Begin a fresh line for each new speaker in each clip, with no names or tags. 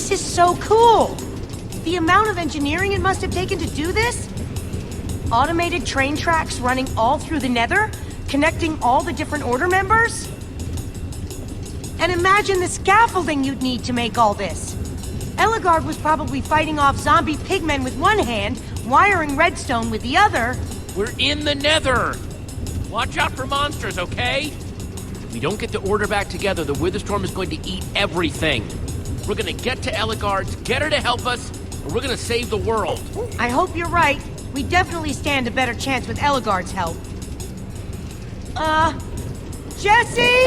This is so cool! The amount of engineering it must have taken to do this? Automated train tracks running all through the Nether, connecting all the different Order members? And imagine the scaffolding you'd need to make all this. Ellegaard was probably fighting off zombie pigmen with one hand, wiring redstone with the other.
We're in the Nether! Watch out for monsters, okay? If we don't get the Order back together, the Witherstorm is going to eat everything. We're gonna get to Ellegaard's, get her to help us, and we're gonna save the world.
I hope you're right. We definitely stand a better chance with Ellegaard's help. Jesse?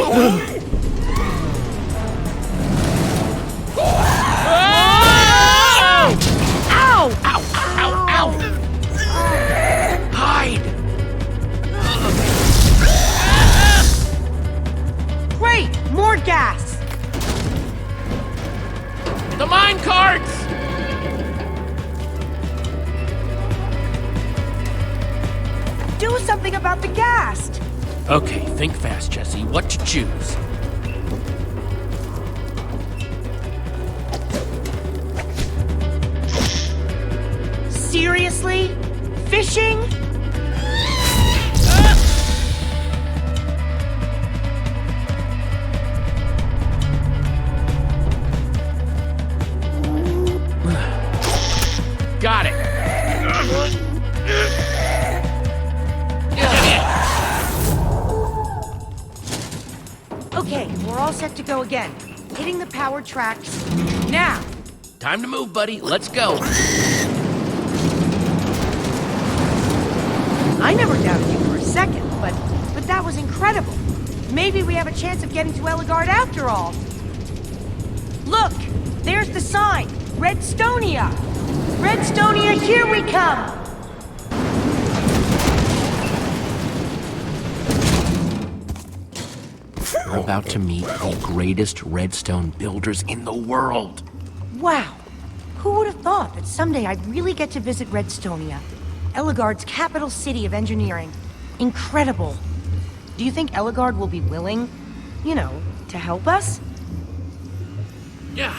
Ow!
Ow!
Ow! Ow! Ow! Hide!
Great! More gas!
The mine carts!
Do something about the gas!
Okay, think fast, Jesse. What to choose?
Seriously? Fishing?
Got it.
Okay, we're all set to go again. Hitting the power tracks now.
Time to move, buddy. Let's go.
I never doubted you for a second, but that was incredible. Maybe we have a chance of getting to Ellegaard after all. Look, there's the sign. Redstonia. Redstonia, here we come.
We're about to meet the greatest redstone builders in the world.
Wow. Who would have thought that someday I'd really get to visit Redstonia? Ellegaard's capital city of engineering. Incredible. Do you think Ellegaard will be willing, you know, to help us?
Yeah.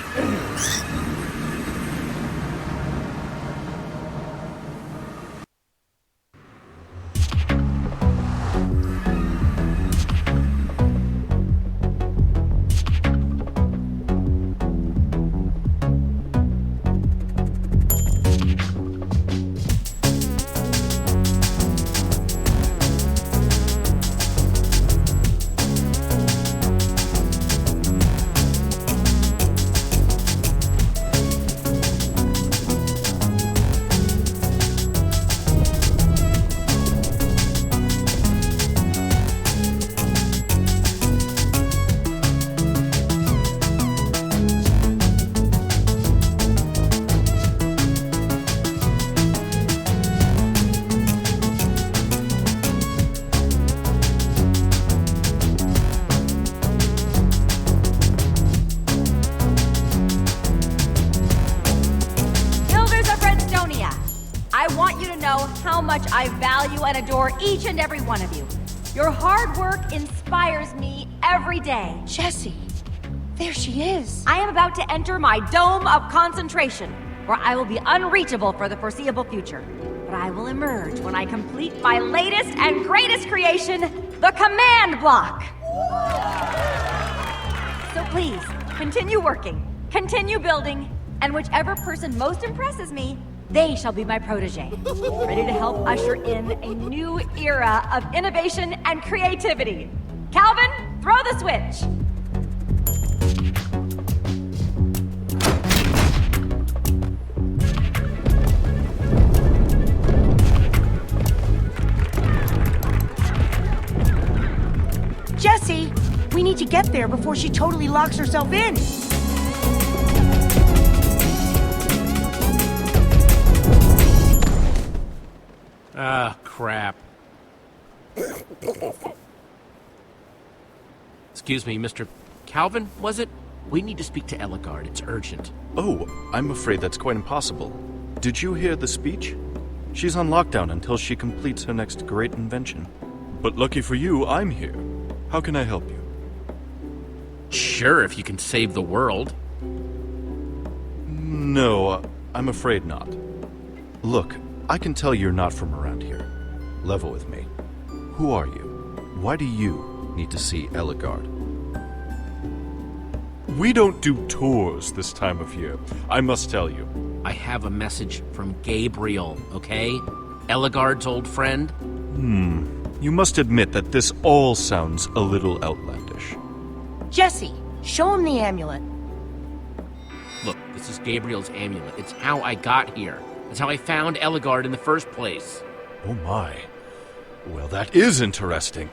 How much I value and adore each and every one of you. Your hard work inspires me every day.
Jessie, there she is.
I am about to enter my dome of concentration, where I will be unreachable for the foreseeable future. But I will emerge when I complete my latest and greatest creation, the command block. So please, continue working, continue building, and whichever person most impresses me, they shall be my protege, ready to help usher in a new era of innovation and creativity. Calvin, throw the switch!
Jessie, we need to get there before she totally locks herself in.
Ah, crap. Excuse me, Mr. Calvin, was it? We need to speak to Ellegaard. It's urgent.
Oh, I'm afraid that's quite impossible. Did you hear the speech? She's on lockdown until she completes her next great invention. But lucky for you, I'm here. How can I help you?
Sure, if you can save the world.
No, I'm afraid not. Look, I can tell you're not from around here. Level with me. Who are you? Why do you need to see Ellegaard? We don't do tours this time of year, I must tell you.
I have a message from Gabriel, okay? Ellegaard's old friend.
You must admit that this all sounds a little outlandish.
Jesse, show him the amulet.
Look, this is Gabriel's amulet. It's how I got here. It's how I found Ellegaard in the first place.
Oh my. Well, that is interesting.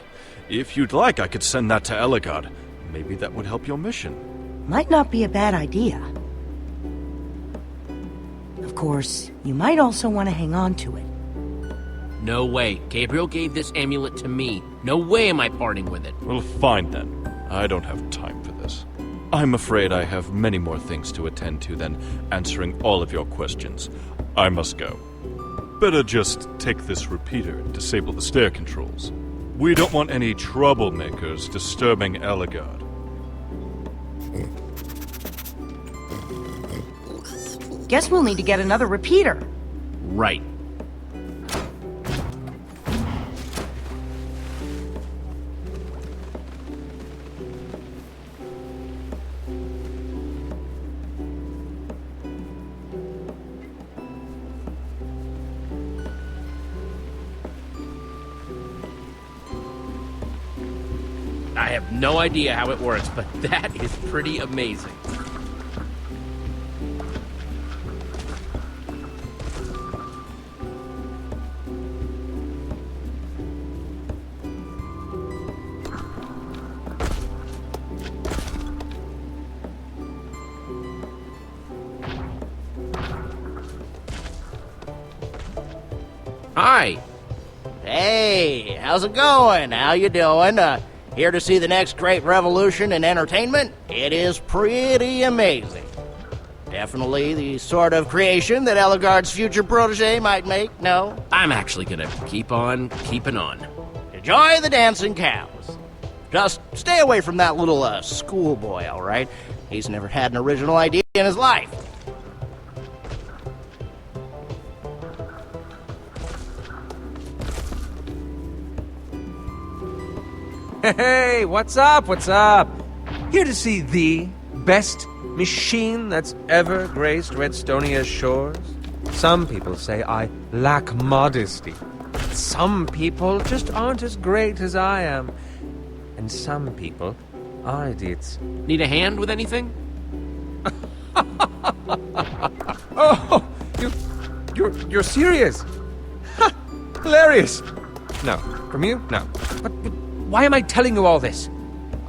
If you'd like, I could send that to Ellegaard. Maybe that would help your mission.
Might not be a bad idea. Of course, you might also want to hang on to it.
No way. Gabriel gave this amulet to me. No way am I parting with it.
Well, fine then. I don't have time for this. I'm afraid I have many more things to attend to than answering all of your questions. I must go. Better just take this repeater and disable the stair controls. We don't want any troublemakers disturbing Ellegaard.
Guess we'll need to get another repeater.
Right. I have no idea how it works, but that is pretty amazing. Hi.
Hey, how's it going? How you doing? Here to see the next great revolution in entertainment? It is pretty amazing. Definitely the sort of creation that Ellegaard's future protege might make, no?
I'm actually gonna keep on keeping on.
Enjoy the dancing cows. Just stay away from that little schoolboy, all right? He's never had an original idea in his life.
Hey, what's up? What's up? Here to see the best machine that's ever graced Redstonia's shores? Some people say I lack modesty. Some people just aren't as great as I am. And some people are idiots.
Need a hand with anything?
Oh, you're serious? Ha! Hilarious. No, from you? No. But why am I telling you all this?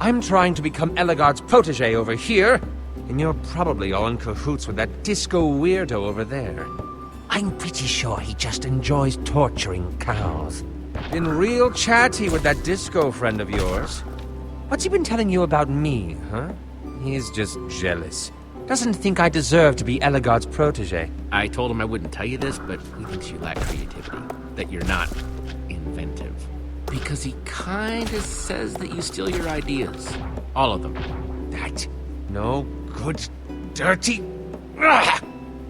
I'm trying to become Ellegaard's protege over here, and you're probably all in cahoots with that disco weirdo over there. I'm pretty sure he just enjoys torturing cows. Been real chatty with that disco friend of yours. What's he been telling you about me, huh? He's just jealous. Doesn't think I deserve to be Ellegaard's protege.
I told him I wouldn't tell you this, but he thinks you lack creativity. That you're not inventive. Because he kinda says that you steal your ideas. All of them.
That no good, dirty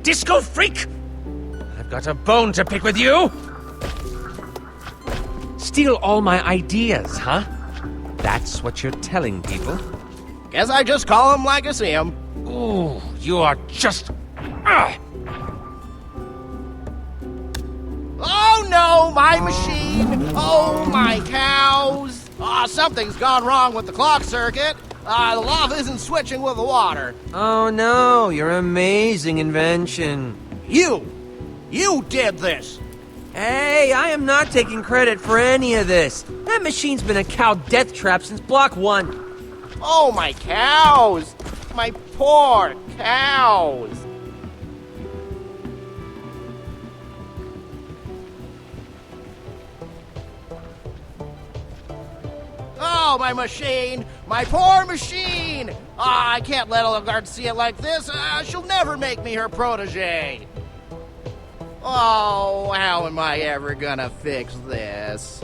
disco freak! I've got a bone to pick with you! Steal all my ideas, huh? That's what you're telling people?
Guess I just call him like I see him.
Ooh, you are just...
Oh no, my machine! Oh, my cows! Something's gone wrong with the clock circuit. The lava isn't switching with the water.
Oh no, your amazing invention.
You did this!
Hey, I am not taking credit for any of this. That machine's been a cow death trap since Block 1.
Oh, my cows! My poor cows! Oh, my machine! My poor machine! I can't let Ellegaard see it like this. She'll never make me her protege. Oh, how am I ever gonna fix this?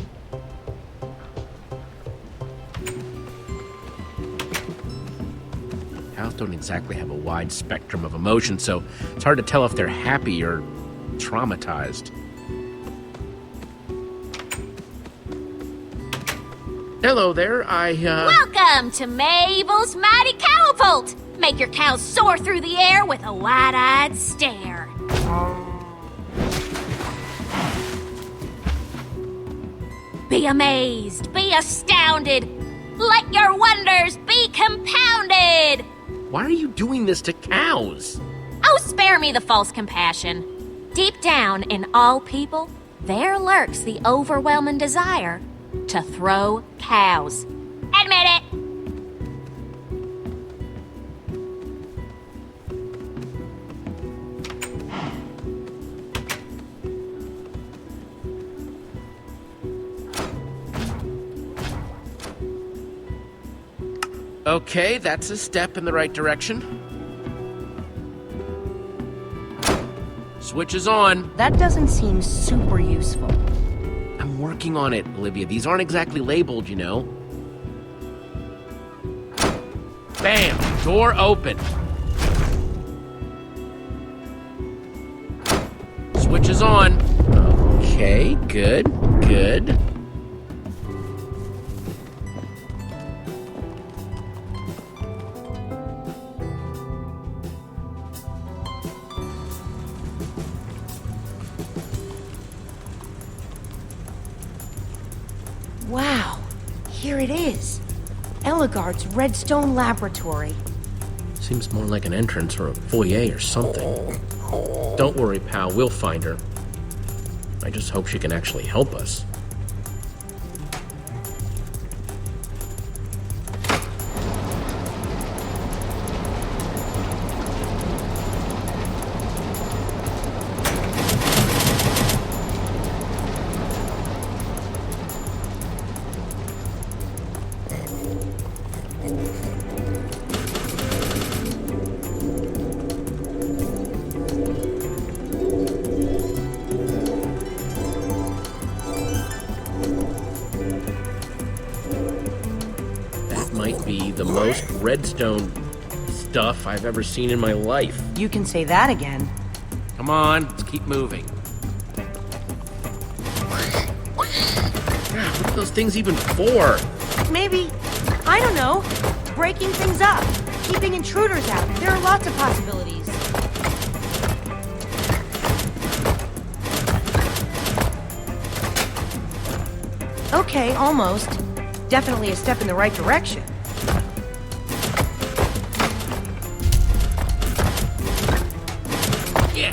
How cows don't exactly have a wide spectrum of emotion, so it's hard to tell if they're happy or traumatized. Hello there,
Welcome to Mabel's Mighty Catapult! Make your cows soar through the air with a wide-eyed stare. Be amazed, be astounded. Let your wonders be compounded.
Why are you doing this to cows?
Oh, spare me the false compassion. Deep down in all people, there lurks the overwhelming desire to throw cows. Admit it.
Okay, that's a step in the right direction. Switch is on.
That doesn't seem super useful.
I'm working on it, Olivia. These aren't exactly labeled, you know. Bam! Door open. Switch is on. Okay, good, good.
Wow, here it is. Ellegaard's Redstone Laboratory.
Seems more like an entrance or a foyer or something. Don't worry, pal. We'll find her. I just hope she can actually help us. Might be the most redstone stuff I've ever seen in my life.
You can say that again.
Come on, let's keep moving. God, what are those things even for?
Maybe, I don't know, breaking things up, keeping intruders out. There are lots of possibilities. Okay, almost. Definitely a step in the right direction.
Yeah.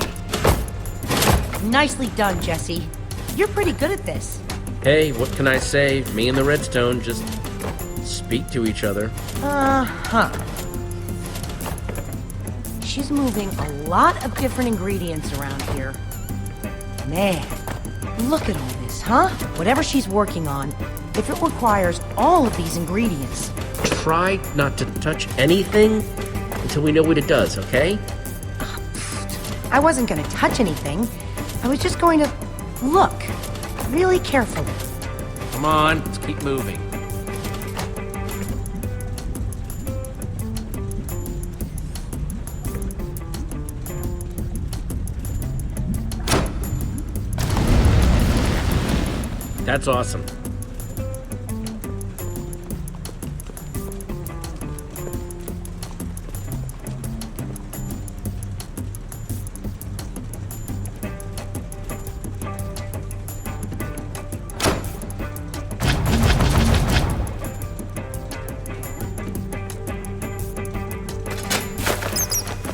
Nicely done, Jesse. You're pretty good at this.
Hey, what can I say? Me and the redstone just speak to each other.
Uh-huh. She's moving a lot of different ingredients around here. Man, look at all this, huh? Whatever she's working on, if it requires all of these ingredients.
Try not to touch anything until we know what it does, okay?
I wasn't going to touch anything. I was just going to look really carefully.
Come on, let's keep moving. That's awesome.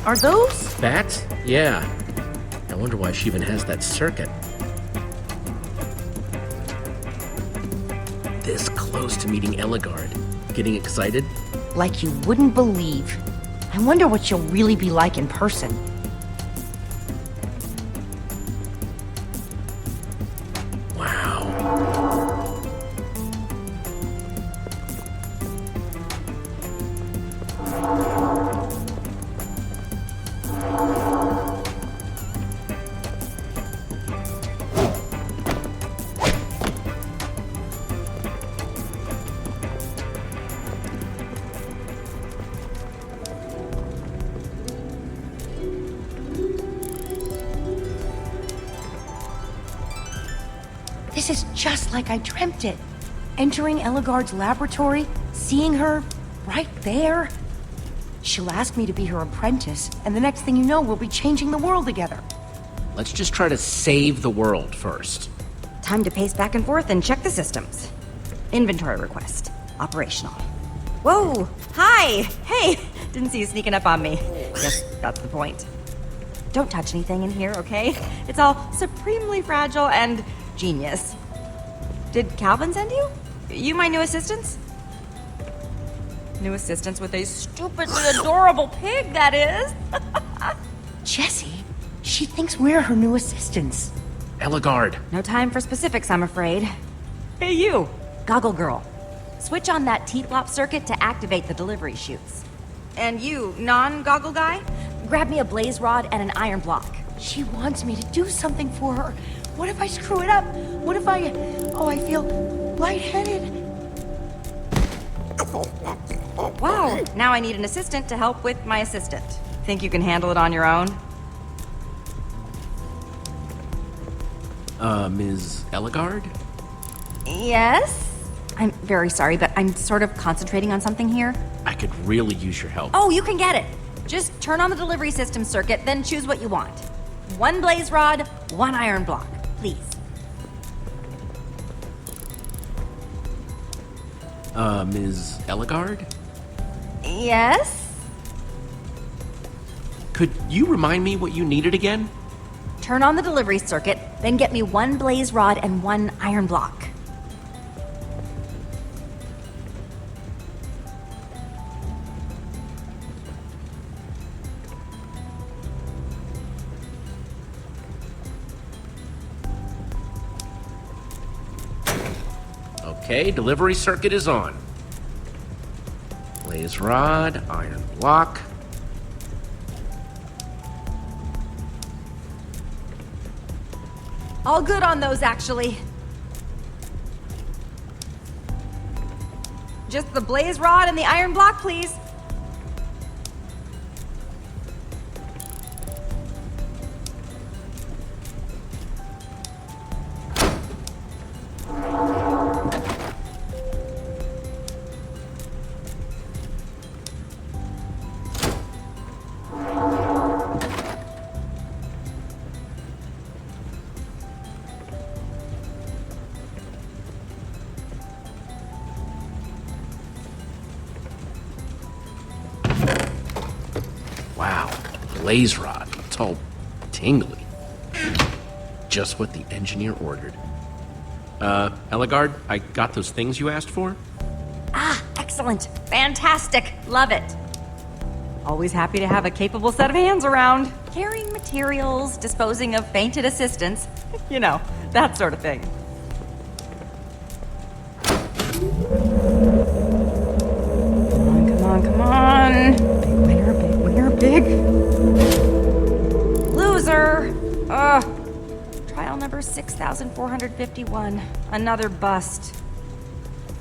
Are those?
Bats? Yeah. I wonder why she even has that circuit. This close to meeting Ellegaard. Getting excited?
Like you wouldn't believe. I wonder what she'll really be like in person.
Wow.
This is just like I dreamt it. Entering Ellegaard's laboratory, seeing her right there. She'll ask me to be her apprentice, and the next thing you know, we'll be changing the world together.
Let's just try to save the world first.
Time to pace back and forth and check the systems. Inventory request. Operational. Whoa! Hi! Hey! Didn't see you sneaking up on me. Guess that's the point. Don't touch anything in here, okay? It's all supremely fragile and genius. Did Calvin send you? You my new assistants? New assistants with a stupidly adorable pig, that is.
Jessie, she thinks we're her new assistants.
Ellegaard.
No time for specifics, I'm afraid. Hey, you! Goggle girl. Switch on that T-flop circuit to activate the delivery chutes. And you, non-goggle guy? Grab me a blaze rod and an iron block.
She wants me to do something for her. What if I screw it up? What if I... Oh, I feel lightheaded.
Wow, now I need an assistant to help with my assistant. Think you can handle it on your own?
Ms. Ellegaard?
Yes? I'm very sorry, but I'm sort of concentrating on something here.
I could really use your help.
Oh, you can get it. Just turn on the delivery system circuit, then choose what you want. 1 blaze rod, 1 iron block, please.
Ms. Ellegaard?
Yes?
Could you remind me what you needed again?
Turn on the delivery circuit, then get me 1 blaze rod and 1 iron block.
Okay, delivery circuit is on. Blaze rod, iron block.
All good on those, actually. Just the blaze rod and the iron block, please.
Wow, blaze rod. It's all tingly. Just what the engineer ordered. Ellegaard, I got those things you asked for?
Ah, excellent. Fantastic. Love it. Always happy to have a capable set of hands around. Carrying materials, disposing of fainted assistants. You know, that sort of thing. Come on, come on. Big winner, big. Loser. Ugh. Trial number 6,451. Another bust.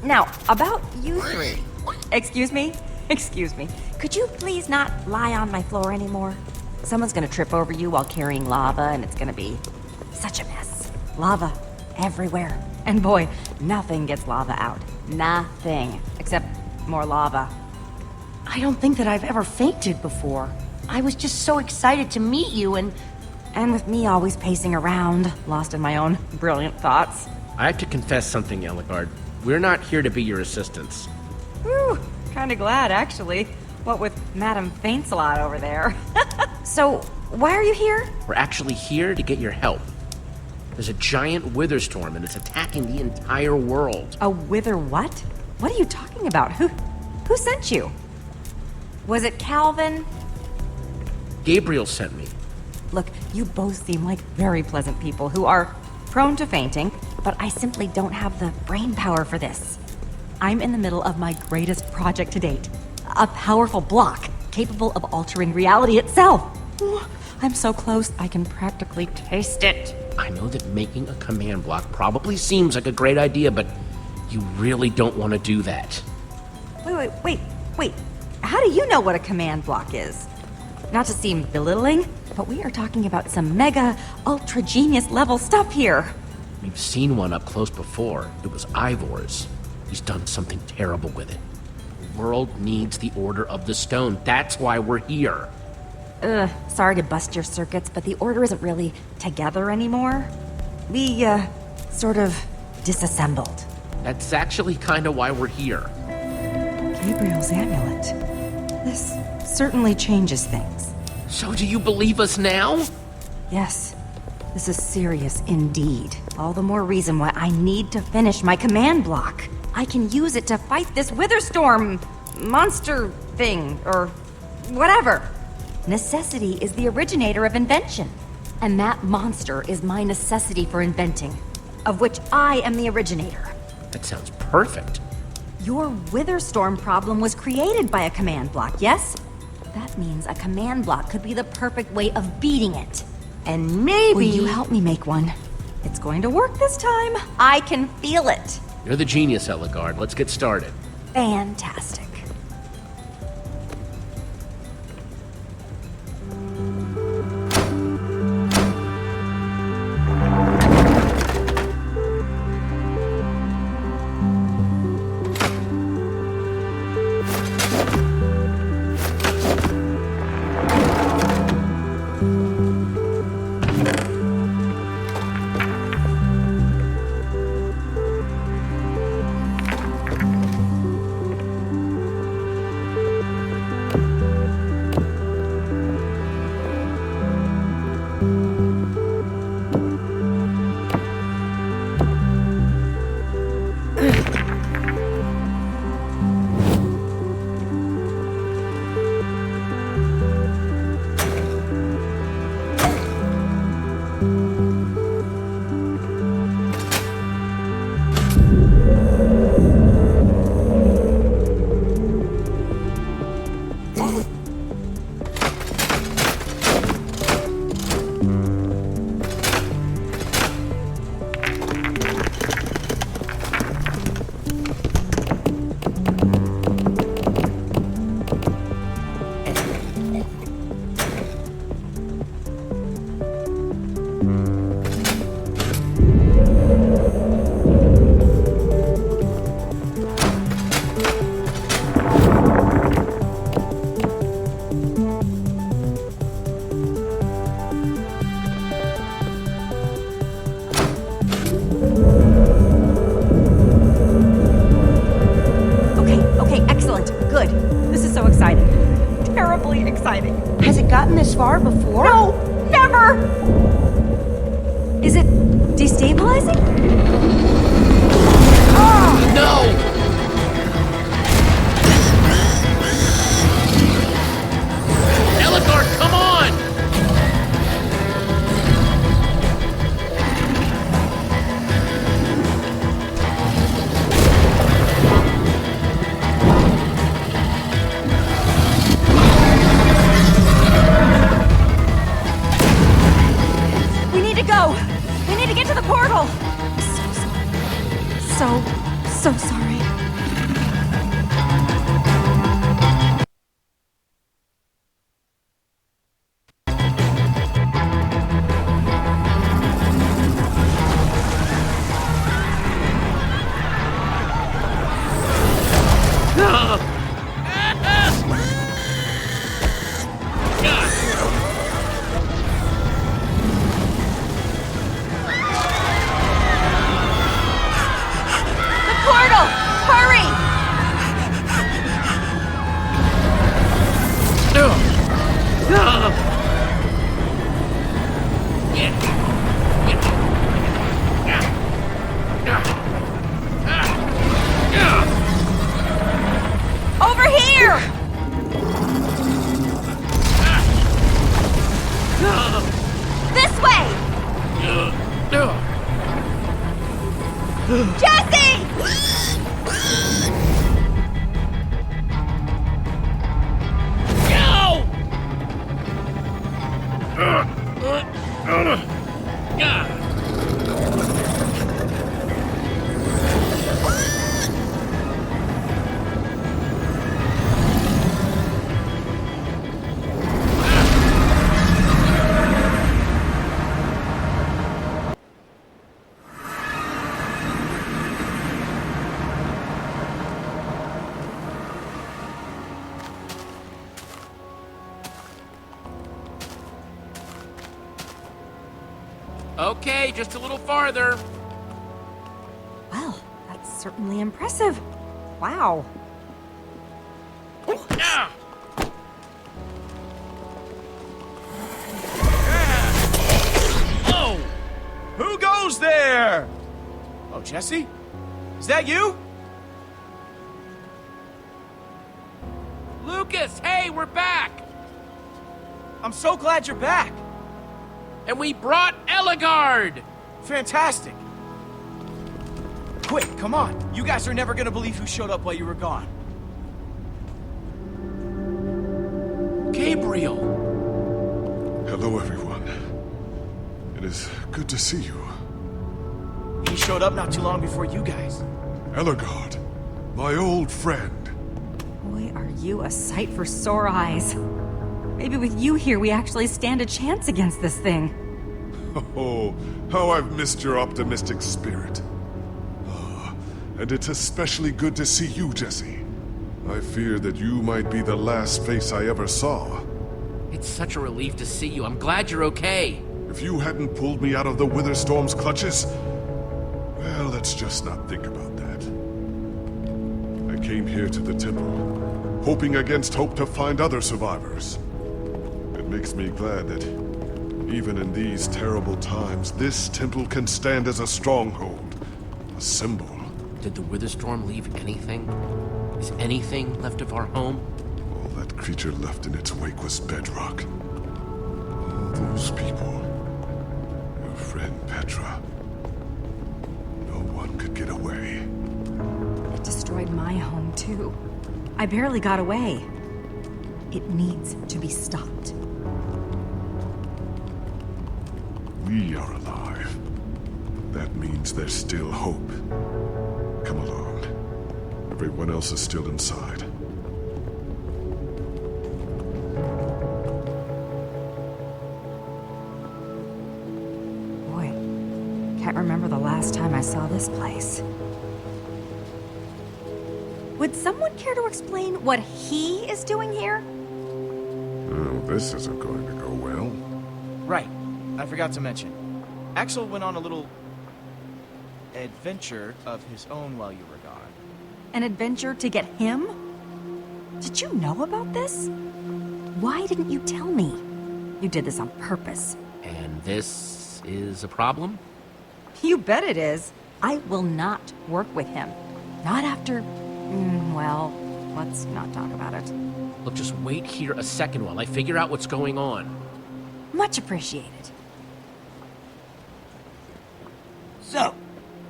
Now, about you three. Excuse me? Excuse me. Could you please not lie on my floor anymore? Someone's gonna trip over you while carrying lava, and it's gonna be such a mess. Lava everywhere. And boy, nothing gets lava out. Nothing. Except more lava.
I don't think that I've ever fainted before. I was just so excited to meet you and
with me always pacing around, lost in my own brilliant thoughts.
I have to confess something, Ellegaard. We're not here to be your assistants.
Whew, kinda glad, actually. What with Madame Faints-a-Lot over there. So, why are you here?
We're actually here to get your help. There's a giant wither storm and it's attacking the entire world.
A wither what? What are you talking about? Who sent you? Was it Calvin?
Gabriel sent me.
Look, you both seem like very pleasant people who are prone to fainting, but I simply don't have the brain power for this. I'm in the middle of my greatest project to date. A powerful block capable of altering reality itself. I'm so close, I can practically taste it.
I know that making a command block probably seems like a great idea, but you really don't want to do that.
Wait. How do you know what a command block is? Not to seem belittling, but we are talking about some mega, ultra genius level stuff here.
We've seen one up close before. It was Ivor's. He's done something terrible with it. The world needs the Order of the Stone. That's why we're here.
Sorry to bust your circuits, but the Order isn't really together anymore. We, sort of disassembled.
That's actually kind of why we're here.
Gabriel's amulet. This certainly changes things.
So do you believe us now?
Yes, this is serious indeed. All the more reason why I need to finish my command block. I can use it to fight this Witherstorm monster thing, or whatever. Necessity is the originator of invention. And that monster is my necessity for inventing, of which I am the originator.
That sounds perfect.
Your Witherstorm problem was created by a command block, yes? That means a command block could be the perfect way of beating it.
And maybe...
Will you help me make one? It's going to work this time. I can feel it.
You're the genius, Ellegaard. Let's get started.
Fantastic.
Has it gotten this far before?
No! Never! Is it destabilizing?
No! Ellegaard, come on!
We need to go! We need to get to the portal! So sorry.
Okay, just a little farther.
Well, that's certainly impressive. Wow.
Yeah. Oh!
Who goes there? Oh, Jesse? Is that you?
Lucas, hey, we're back!
I'm so glad you're back.
And we brought Ellegaard!
Fantastic. Quick, come on. You guys are never gonna believe who showed up while you were gone.
Gabriel!
Hello, everyone. It is good to see you.
He showed up not too long before you guys.
Ellegaard, my old friend.
Boy, are you a sight for sore eyes. Maybe with you here, we actually stand a chance against this thing.
Oh, how I've missed your optimistic spirit. And it's especially good to see you, Jesse. I fear that you might be the last face I ever saw.
It's such a relief to see you. I'm glad you're okay.
If you hadn't pulled me out of the Witherstorm's clutches, well, let's just not think about that. I came here to the temple, hoping against hope to find other survivors. It makes me glad that, even in these terrible times, this temple can stand as a stronghold, a symbol.
Did the Witherstorm leave anything? Is anything left of our home?
All that creature left in its wake was bedrock. All those people. Your friend Petra. No one could get away.
It destroyed my home, too. I barely got away. It needs to be stopped.
We are alive. That means there's still hope. Come along. Everyone else is still inside.
Boy, can't remember the last time I saw this place. Would someone care to explain what he is doing here?
Oh, this isn't going to go well.
Right. I forgot to mention. Axel went on a little adventure of his own while you were gone.
An adventure to get him? Did you know about this? Why didn't you tell me? You did this on purpose.
And this is a problem?
You bet it is. I will not work with him. Not after... well, let's not talk about it.
Look, just wait here a second while I figure out what's going on.
Much appreciated.
So,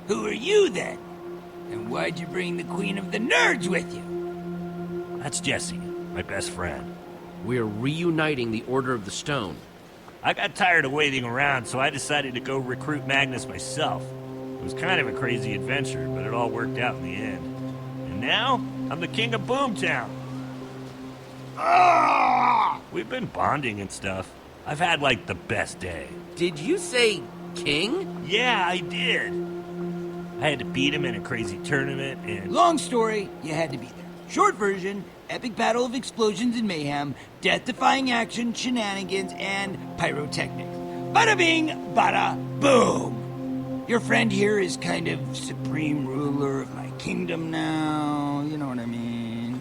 who are you then? And why'd you bring the Queen of the Nerds with you?
That's Jesse, my best friend.
We're reuniting the Order of the Stone.
I got tired of waiting around, so I decided to go recruit Magnus myself. It was kind of a crazy adventure, but it all worked out in the end. And now, I'm the king of Boomtown.
Ah!
We've been bonding and stuff. I've had, like, the best day.
Did you say king?
Yeah, I did. I had to beat him in a crazy tournament, and...
Long story, you had to be there. Short version, epic battle of explosions and mayhem, death-defying action, shenanigans, and pyrotechnics. Bada bing, bada boom! Your friend here is kind of supreme ruler of my kingdom now, you know what I mean?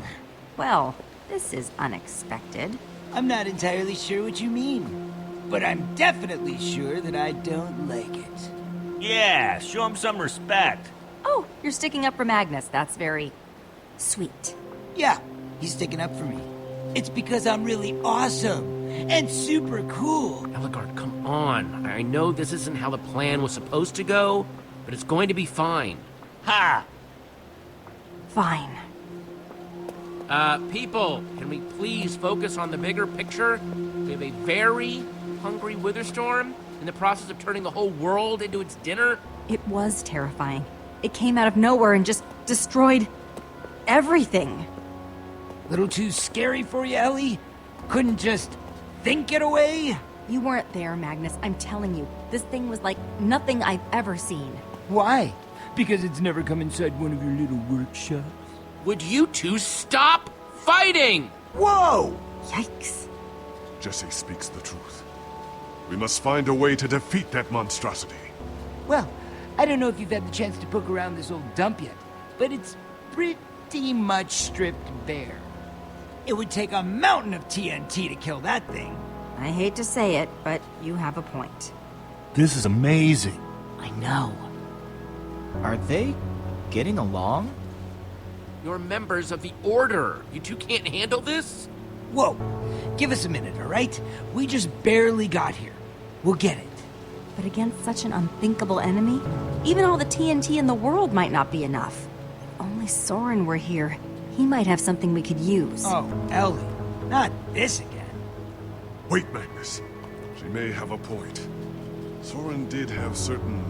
Well, this is unexpected.
I'm not entirely sure what you mean, but I'm definitely sure that I don't like it.
Yeah, show him some respect.
Oh, you're sticking up for Magnus. That's very sweet.
Yeah, he's sticking up for me. It's because I'm really awesome and super cool.
Ellegaard, come on. I know this isn't how the plan was supposed to go, but it's going to be fine.
Ha!
Fine.
People, can we please focus on the bigger picture? We have a very hungry Witherstorm in the process of turning the whole world into its dinner.
It was terrifying. It came out of nowhere and just destroyed everything.
Little too scary for you, Ellie? Couldn't just think it away?
You weren't there, Magnus. I'm telling you, this thing was like nothing I've ever seen.
Why? Because it's never come inside one of your little workshops?
Would you two stop fighting?
Whoa!
Yikes.
Jesse speaks the truth. We must find a way to defeat that monstrosity.
Well, I don't know if you've had the chance to poke around this old dump yet, but it's pretty much stripped bare. It would take a mountain of TNT to kill that thing.
I hate to say it, but you have a point.
This is amazing.
I know.
Are they getting along?
You're members of the Order. You two can't handle this?
Whoa, give us a minute, all right? We just barely got here. We'll get it.
But against such an unthinkable enemy, even all the TNT in the world might not be enough. If only Soren were here, he might have something we could use.
Oh, Ellie, not this again.
Wait, Magnus. She may have a point. Soren did have certain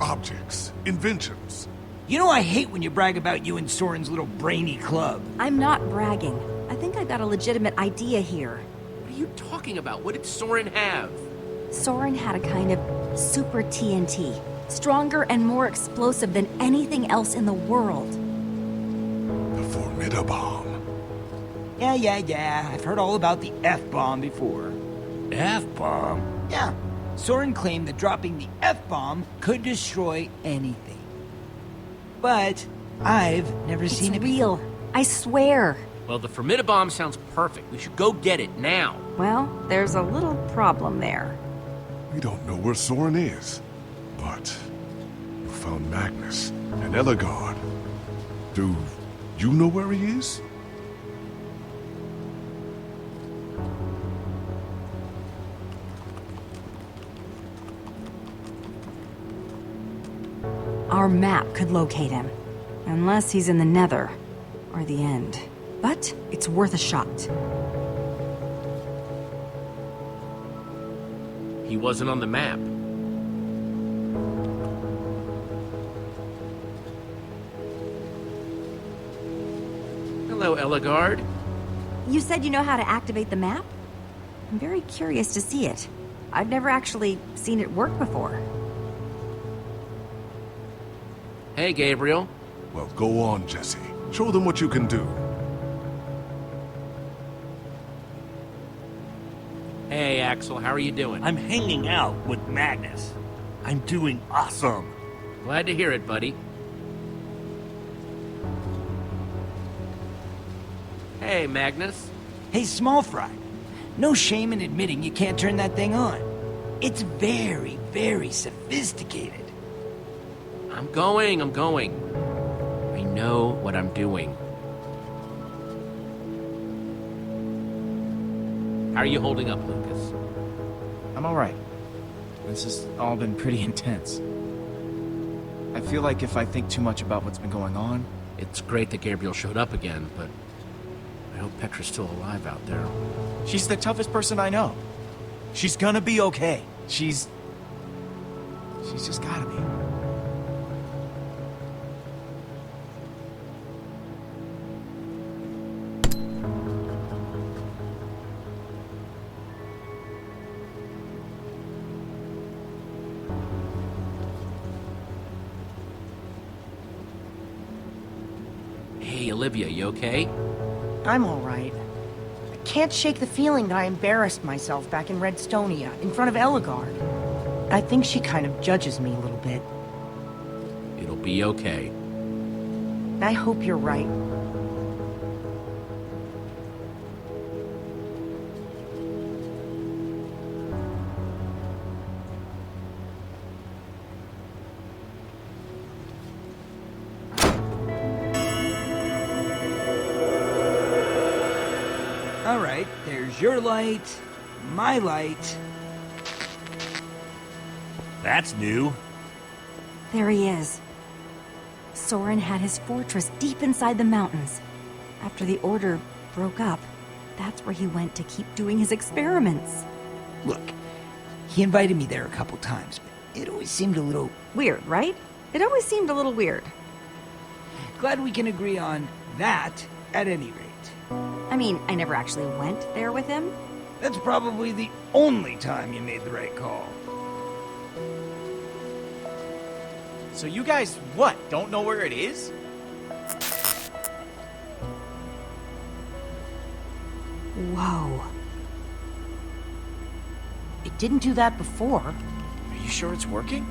objects, inventions.
You know I hate when you brag about you and Soren's little brainy club.
I'm not bragging. I think I got a legitimate idea here.
What are you talking about? What did Soren have?
Soren had a kind of super TNT, stronger and more explosive than anything else in the world.
The Formidabomb.
Yeah. I've heard all about the F-bomb before.
F-bomb?
Yeah. Soren claimed that dropping the F-bomb could destroy anything. But I've never seen it
real. I swear.
Well, the Formidabomb sounds perfect. We should go get it now.
Well, there's a little problem there.
We don't know where Soren is, but you found Magnus and Ellegaard. Do you know where he is?
Our map could locate him. Unless he's in the Nether. Or the End. But it's worth a shot.
He wasn't on the map. Hello, Ellegaard.
You said you know how to activate the map? I'm very curious to see it. I've never actually seen it work before.
Hey, Gabriel.
Well, go on, Jesse. Show them what you can do.
Hey, Axel, how are you doing?
I'm hanging out with Magnus. I'm doing awesome.
Glad to hear it, buddy. Hey, Magnus.
Hey, Small Fry. No shame in admitting you can't turn that thing on. It's very, very sophisticated.
I'm going. I know what I'm doing. How are you holding up, Lucas?
I'm alright. This has all been pretty intense. I feel like if I think too much about what's been going on...
It's great that Gabriel showed up again, but I hope Petra's still alive out there.
She's the toughest person I know. She's gonna be okay. She's just gotta be.
Hey, Olivia, you okay?
I'm all right. I can't shake the feeling that I embarrassed myself back in Redstonia, in front of Ellegaard. I think she kind of judges me a little bit.
It'll be okay.
I hope you're right.
All right, there's your light, my light.
That's new.
There he is. Soren had his fortress deep inside the mountains. After the Order broke up, that's where he went to keep doing his experiments.
Look, he invited me there a couple times, but it always seemed a little...
Weird, right? It always seemed a little weird.
Glad we can agree on that, at any rate.
I mean, I never actually went there with him.
That's probably the only time you made the right call.
So you guys, what, don't know where it is?
Whoa.
It didn't do that before.
Are you sure it's working?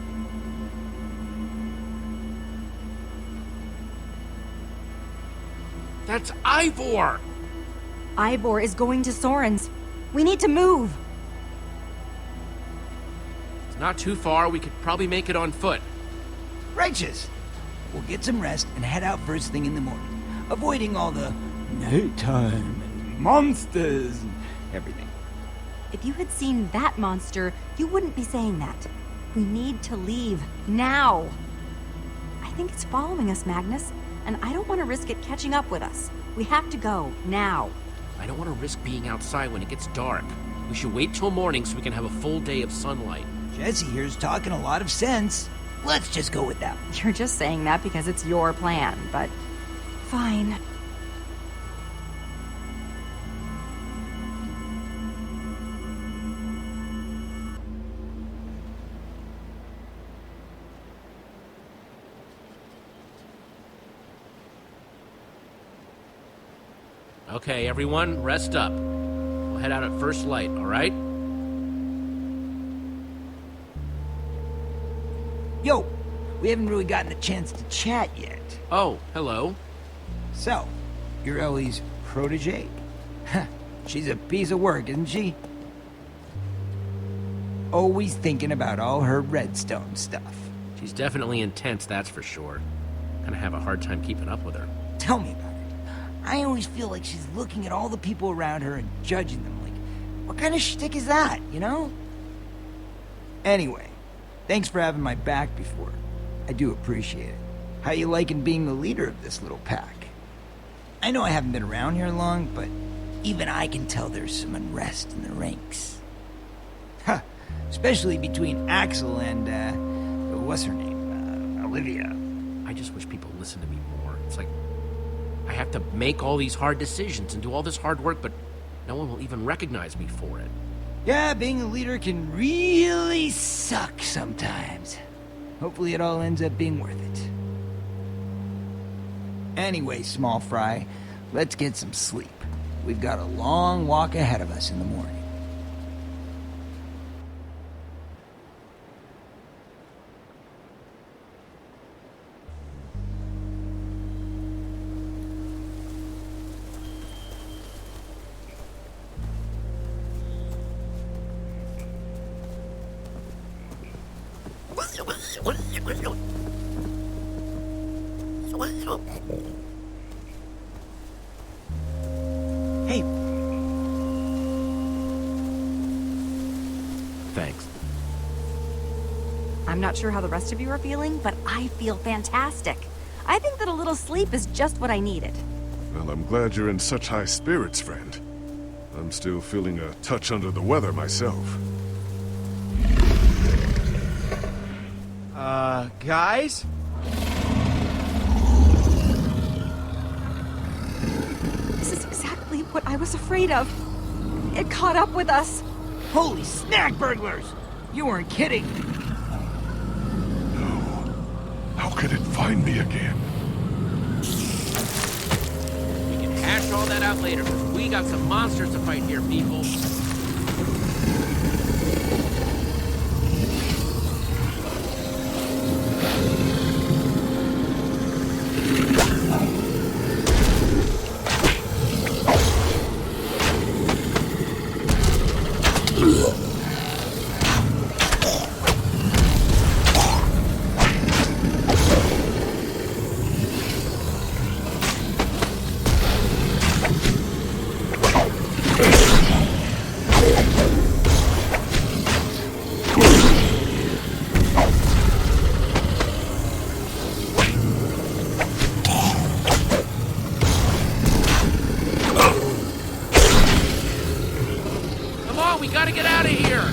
That's Ivor!
Ivor is going to Soren's. We need to move.
It's not too far. We could probably make it on foot.
Righteous. We'll get some rest and head out first thing in the morning, avoiding all the nighttime and monsters and everything.
If you had seen that monster, you wouldn't be saying that. We need to leave now. I think it's following us, Magnus, and I don't want to risk it catching up with us. We have to go now.
I don't want to risk being outside when it gets dark. We should wait till morning so we can have a full day of sunlight.
Jesse here's talking a lot of sense. Let's just go with that.
You're just saying that because it's your plan, but fine.
Okay, everyone, rest up. We'll head out at first light, all right?
Yo, we haven't really gotten a chance to chat yet.
Oh, hello.
So, you're Ellie's protege? She's a piece of work, isn't she? Always thinking about all her Redstone stuff.
She's definitely intense, that's for sure. Gonna have a hard time keeping up with her.
Tell me about it. I always feel like she's looking at all the people around her and judging them. Like, what kind of shtick is that, you know? Anyway, thanks for having my back before. I do appreciate it. How you liking being the leader of this little pack? I know I haven't been around here long, but even I can tell there's some unrest in the ranks. Huh. Especially between Axel and, what's her name? Olivia.
I just wish people listened to me more. It's like, I have to make all these hard decisions and do all this hard work, but no one will even recognize me for it.
Yeah, being a leader can really suck sometimes. Hopefully it all ends up being worth it. Anyway, small fry, let's get some sleep. We've got a long walk ahead of us in the morning.
Hey.
Thanks.
I'm not sure how the rest of you are feeling, but I feel fantastic. I think that a little sleep is just what I needed.
Well, I'm glad you're in such high spirits, friend. I'm still feeling a touch under the weather myself.
Guys?
This is exactly what I was afraid of. It caught up with us.
Holy snack burglars! You weren't kidding.
No. How could it find me again?
We can hash all that out later, because we got some monsters to fight here, people. We gotta get out of here!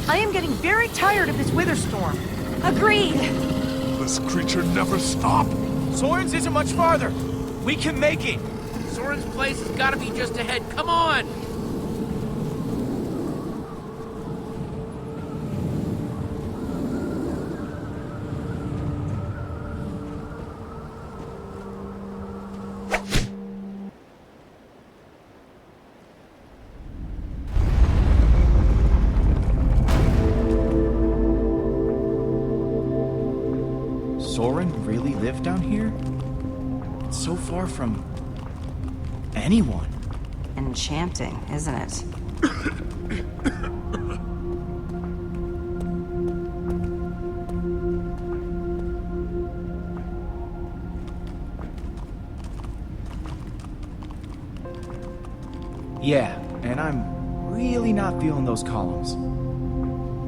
I am getting very tired of this wither storm.
Agreed.
This creature never stopped.
Soren's isn't much farther. We can make it.
Soren's place has gotta be just ahead. Come on!
Soren really lived down here? It's so far from anyone.
Enchanting, isn't it?
Yeah, and I'm really not feeling those columns.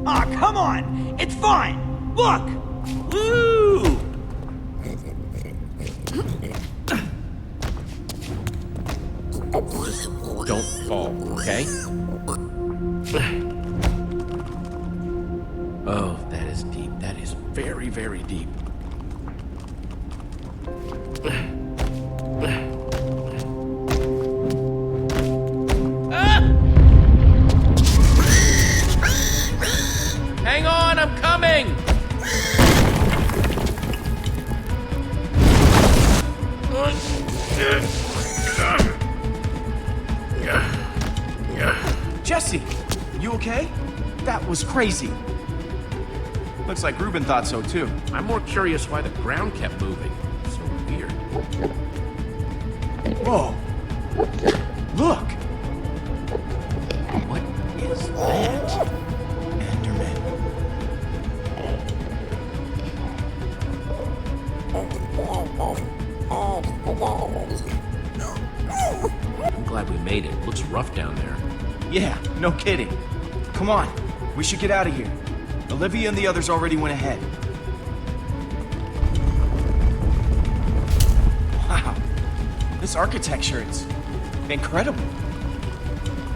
Aw, come on! It's fine! Look!
Woo! Just don't fall, okay? Oh, that is deep. That is very, very deep. Hang on, I'm coming!
Jesse, you okay? That was crazy. Looks like Ruben thought so too.
I'm more curious why the ground kept moving. So weird.
Whoa! Look!
What is that?
Enderman.
I'm glad we made it. Looks rough down there.
Yeah, no kidding. Come on, we should get out of here. Olivia and the others already went ahead. Wow, this architecture, it's incredible.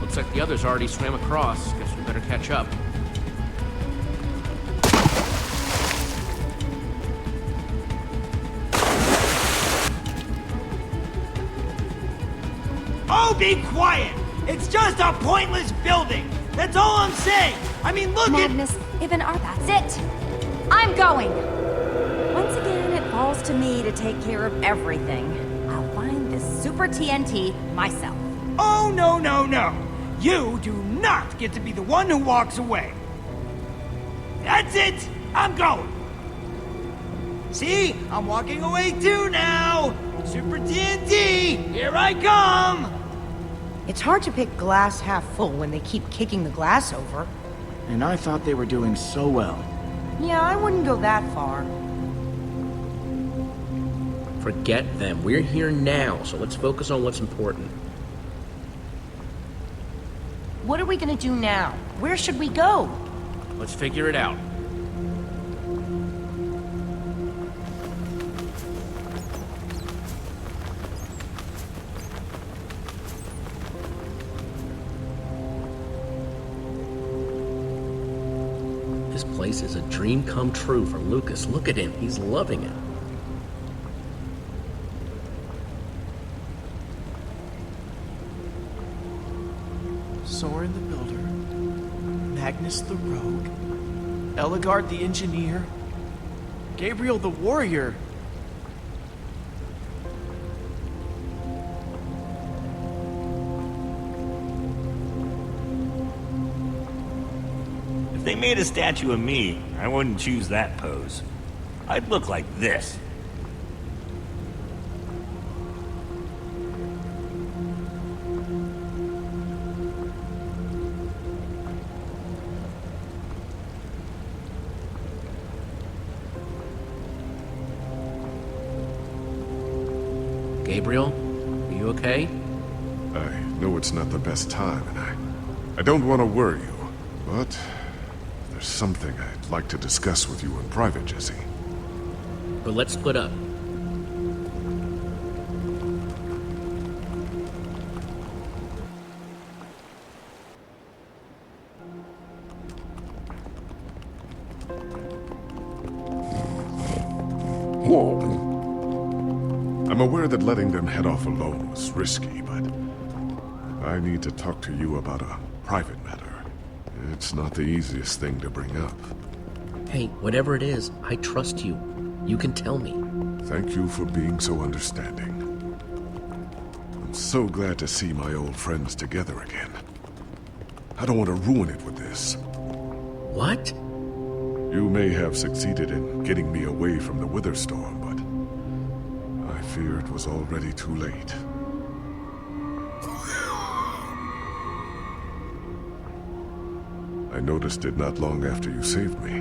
Looks like the others already swam across. Guess we better catch up.
Oh, be quiet! It's just a pointless building! That's all I'm saying! I mean, look
Magnus, Ivan, that's it! I'm going! Once again, it falls to me to take care of everything. I'll find this super TNT myself.
Oh, no, no, no! You do not get to be the one who walks away! That's it! I'm going! See? I'm walking away too now! Super TNT! Here I come!
It's hard to pick glass half full when they keep kicking the glass over.
And I thought they were doing so well.
Yeah, I wouldn't go that far.
Forget them. We're here now, so let's focus on what's important.
What are we gonna do now? Where should we go?
Let's figure it out. This place is a dream come true for Lucas. Look at him. He's loving it.
Soren the Builder, Magnus the Rogue, Ellegaard the Engineer, Gabriel the Warrior.
If they made a statue of me, I wouldn't choose that pose. I'd look like this.
Gabriel, are you okay?
I know it's not the best time, and I don't want to worry you, but there's something I'd like to discuss with you in private, Jesse.
But let's split up.
I'm aware that letting them head off alone was risky, but I need to talk to you about a private matter. It's not the easiest thing to bring up.
Hey, whatever it is, I trust you. You can tell me.
Thank you for being so understanding. I'm so glad to see my old friends together again. I don't want to ruin it with this.
What?
You may have succeeded in getting me away from the Witherstorm, but I fear it was already too late. I noticed it not long after you saved me.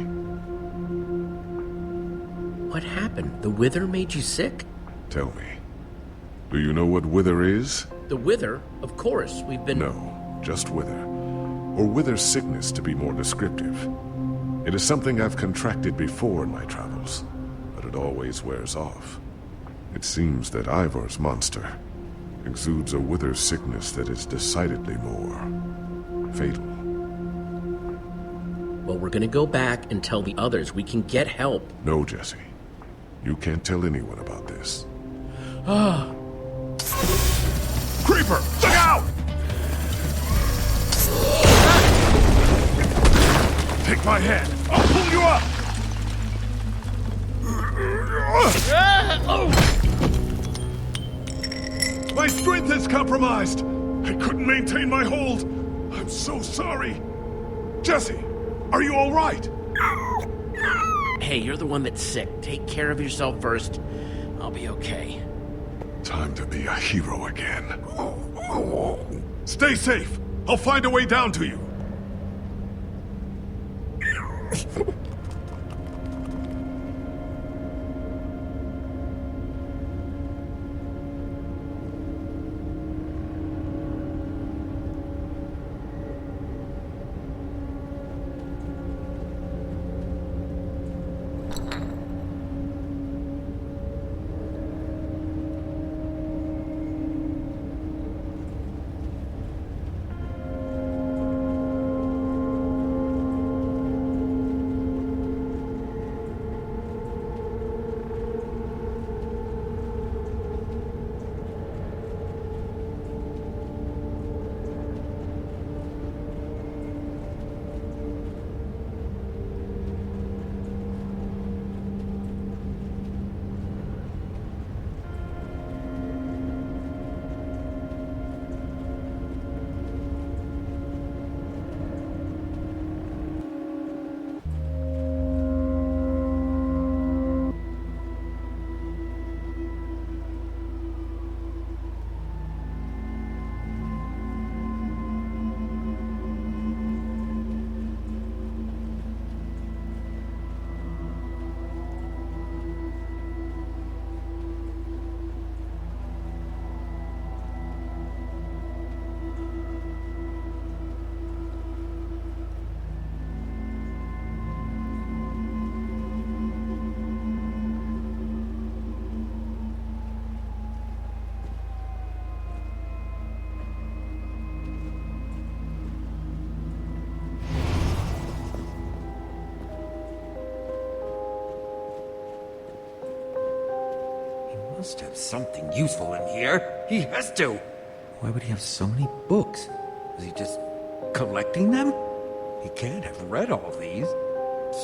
What happened? The Wither made you sick?
Tell me, do you know what Wither is?
The Wither? Of course, we've been...
No, just Wither. Or Wither sickness, to be more descriptive. It is something I've contracted before in my travels, but it always wears off. It seems that Ivor's monster exudes a Wither sickness that is decidedly more fatal.
Well, we're gonna go back and tell the others we can get help.
No, Jesse. You can't tell anyone about this.
Creeper! Look out! Take my hand. I'll pull you up!
My strength is compromised! I couldn't maintain my hold! I'm so sorry! Jesse, are you all right?
Hey, you're the one that's sick. Take care of yourself first. I'll be okay.
Time to be a hero again. Stay safe! I'll find a way down to you!
Must have something useful in here. He has to. Why would he have so many books? Is he just collecting them? He can't have read all these.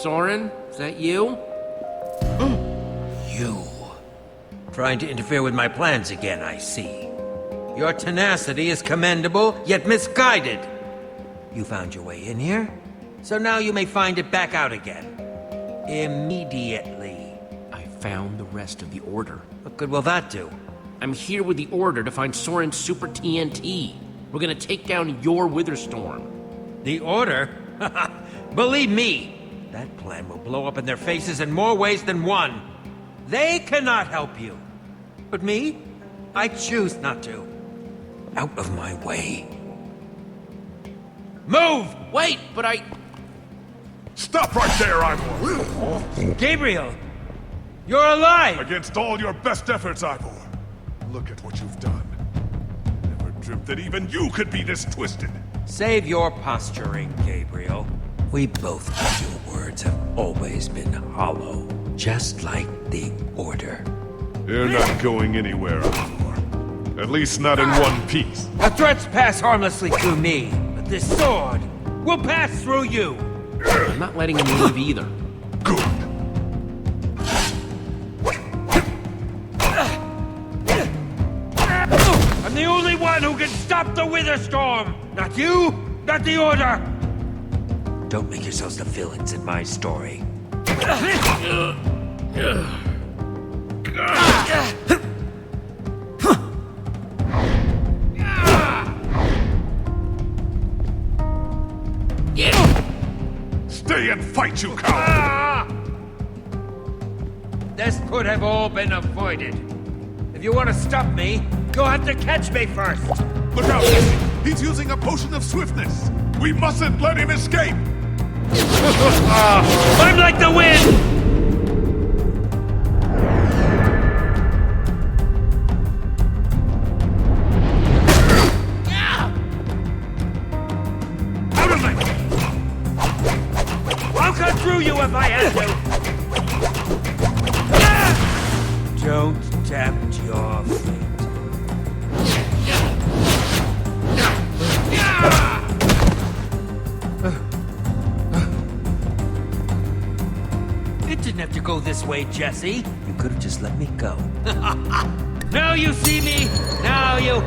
Soren, is that you?
You. Trying to interfere with my plans again, I see. Your tenacity is commendable, yet misguided. You found your way in here, so now you may find it back out again. Immediately.
I found the rest of the Order.
What good will that do?
I'm here with the Order to find Soren's Super TNT. We're gonna take down your Witherstorm.
The Order? Believe me, that plan will blow up in their faces in more ways than one. They cannot help you. But me? I choose not to. Out of my way. Move!
Wait, but I...
Stop right there, Ivor!
Gabriel! You're alive!
Against all your best efforts, Ivor. Look at what you've done. Never dreamt that even you could be this twisted.
Save your posturing, Gabriel. We both know your words have always been hollow, just like the Order.
You're not going anywhere, Ivor. At least not in one piece.
The threats pass harmlessly through me, but this sword will pass through you.
I'm not letting him leave either.
Good.
I'm the only one who can stop the Witherstorm! Not you, not the Order! Don't make yourselves the villains in my story.
Stay and fight, you coward!
This could have all been avoided. If you want to stop me, you'll have to catch me first.
Look out, Jesse! He's using a potion of swiftness! We mustn't let him escape!
I'm like the wind!
Out of it! I'll cut through you if I have to! Don't tempt your fate. It didn't have to go this way, Jesse. You could have just let me go. Now you see me! Now you...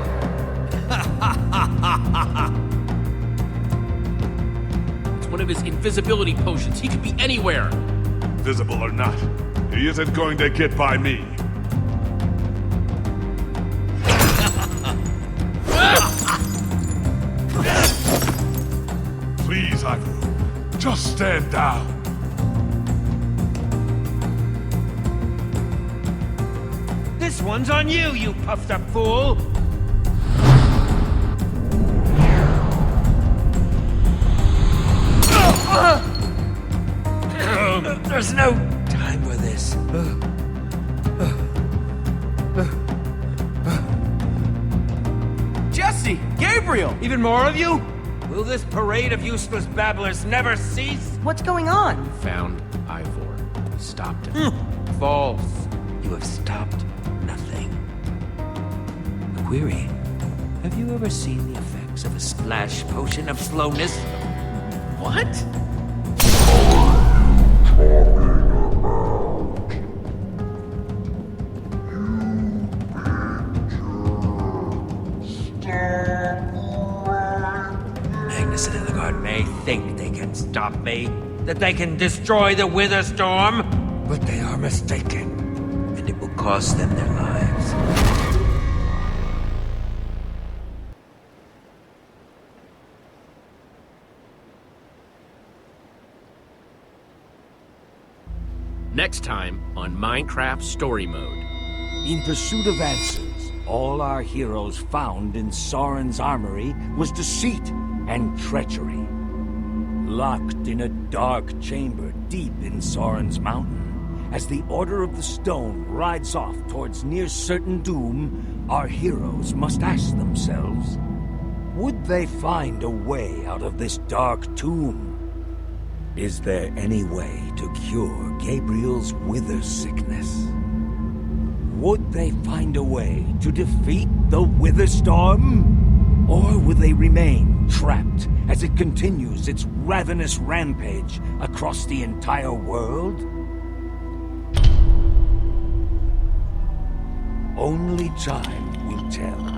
It's one of his invisibility potions. He could be anywhere.
Visible or not, he isn't going to get by me. Please, Ivor, just stand down.
This one's on you, you puffed up fool! There's no time for this.
Jesse! Gabriel!
Even more of you? Will this parade of useless babblers never cease?
What's going on?
Found Ivor. Stopped him.
False. You have stopped nothing. A query. Have you ever seen the effects of a splash potion of slowness?
What?
Magnus and Ellegaard may think they can stop me, that they can destroy the Wither Storm, but they are mistaken, and it will cost them their lives.
Next time on Minecraft Story Mode.
In pursuit of answers, all our heroes found in Soren's armory was deceit and treachery. Locked in a dark chamber deep in Soren's mountain, as the Order of the Stone rides off towards near certain doom, our heroes must ask themselves, would they find a way out of this dark tomb? Is there any way to cure Gabriel's wither sickness? Would they find a way to defeat the Wither Storm? Or will they remain trapped as it continues its ravenous rampage across the entire world? Only time will tell.